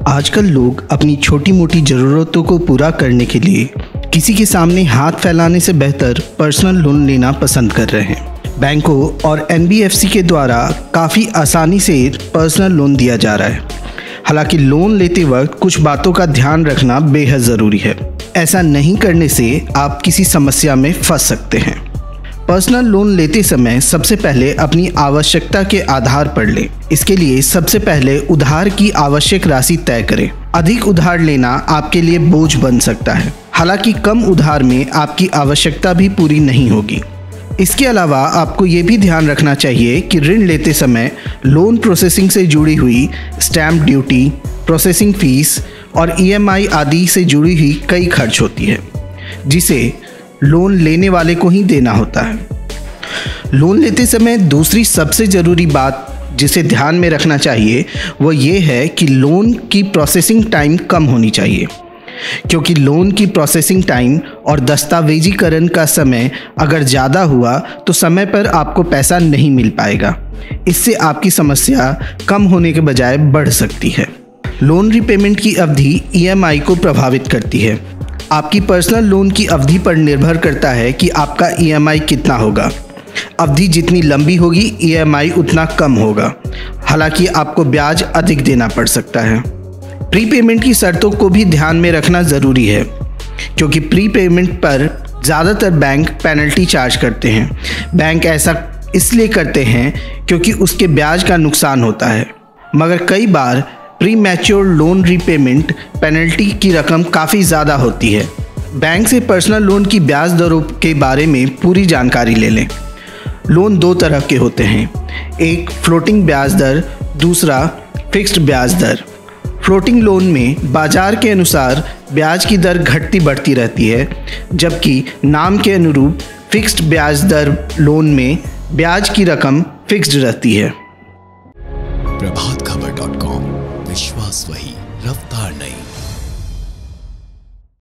आजकल लोग अपनी छोटी मोटी ज़रूरतों को पूरा करने के लिए किसी के सामने हाथ फैलाने से बेहतर पर्सनल लोन लेना पसंद कर रहे हैं। बैंकों और एनबीएफसी के द्वारा काफ़ी आसानी से पर्सनल लोन दिया जा रहा है। हालांकि लोन लेते वक्त कुछ बातों का ध्यान रखना बेहद ज़रूरी है। ऐसा नहीं करने से आप किसी समस्या में फंस सकते हैं। पर्सनल लोन लेते समय सबसे पहले अपनी आवश्यकता के आधार पर लें। इसके लिए सबसे पहले उधार की आवश्यक राशि तय करें। अधिक उधार लेना आपके लिए बोझ बन सकता है। हालांकि कम उधार में आपकी आवश्यकता भी पूरी नहीं होगी। इसके अलावा आपको ये भी ध्यान रखना चाहिए कि ऋण लेते समय लोन प्रोसेसिंग से जुड़ी हुई स्टैम्प ड्यूटी, प्रोसेसिंग फीस और ईएमआई आदि से जुड़ी हुई कई खर्च होती है, जिसे लोन लेने वाले को ही देना होता है। लोन लेते समय दूसरी सबसे ज़रूरी बात जिसे ध्यान में रखना चाहिए वो ये है कि लोन की प्रोसेसिंग टाइम कम होनी चाहिए, क्योंकि लोन की प्रोसेसिंग टाइम और दस्तावेजीकरण का समय अगर ज़्यादा हुआ तो समय पर आपको पैसा नहीं मिल पाएगा। इससे आपकी समस्या कम होने के बजाय बढ़ सकती है। लोन रीपेमेंट की अवधि ईएमआई को प्रभावित करती है। आपकी पर्सनल लोन की अवधि पर निर्भर करता है कि आपका ईएमआई कितना होगा। अवधि जितनी लंबी होगी ईएमआई उतना कम होगा। हालांकि आपको ब्याज अधिक देना पड़ सकता है। प्रीपेमेंट की शर्तों को भी ध्यान में रखना ज़रूरी है, क्योंकि प्रीपेमेंट पर ज़्यादातर बैंक पेनल्टी चार्ज करते हैं। बैंक ऐसा इसलिए करते हैं क्योंकि उसके ब्याज का नुकसान होता है, मगर कई बार premature loan repayment penalty की रकम काफ़ी ज़्यादा होती है। बैंक से पर्सनल लोन की ब्याज दरों के बारे में पूरी जानकारी ले लें। लोन दो तरह के होते हैं, एक फ्लोटिंग ब्याज दर, दूसरा फिक्स्ड ब्याज दर। फ्लोटिंग लोन में बाजार के अनुसार ब्याज की दर घटती बढ़ती रहती है, जबकि नाम के अनुरूप फिक्स्ड ब्याज दर लोन में ब्याज की रकम फिक्स्ड रहती है। प्रभातखबर.com, विश्वास वही, रफ्तार नहीं।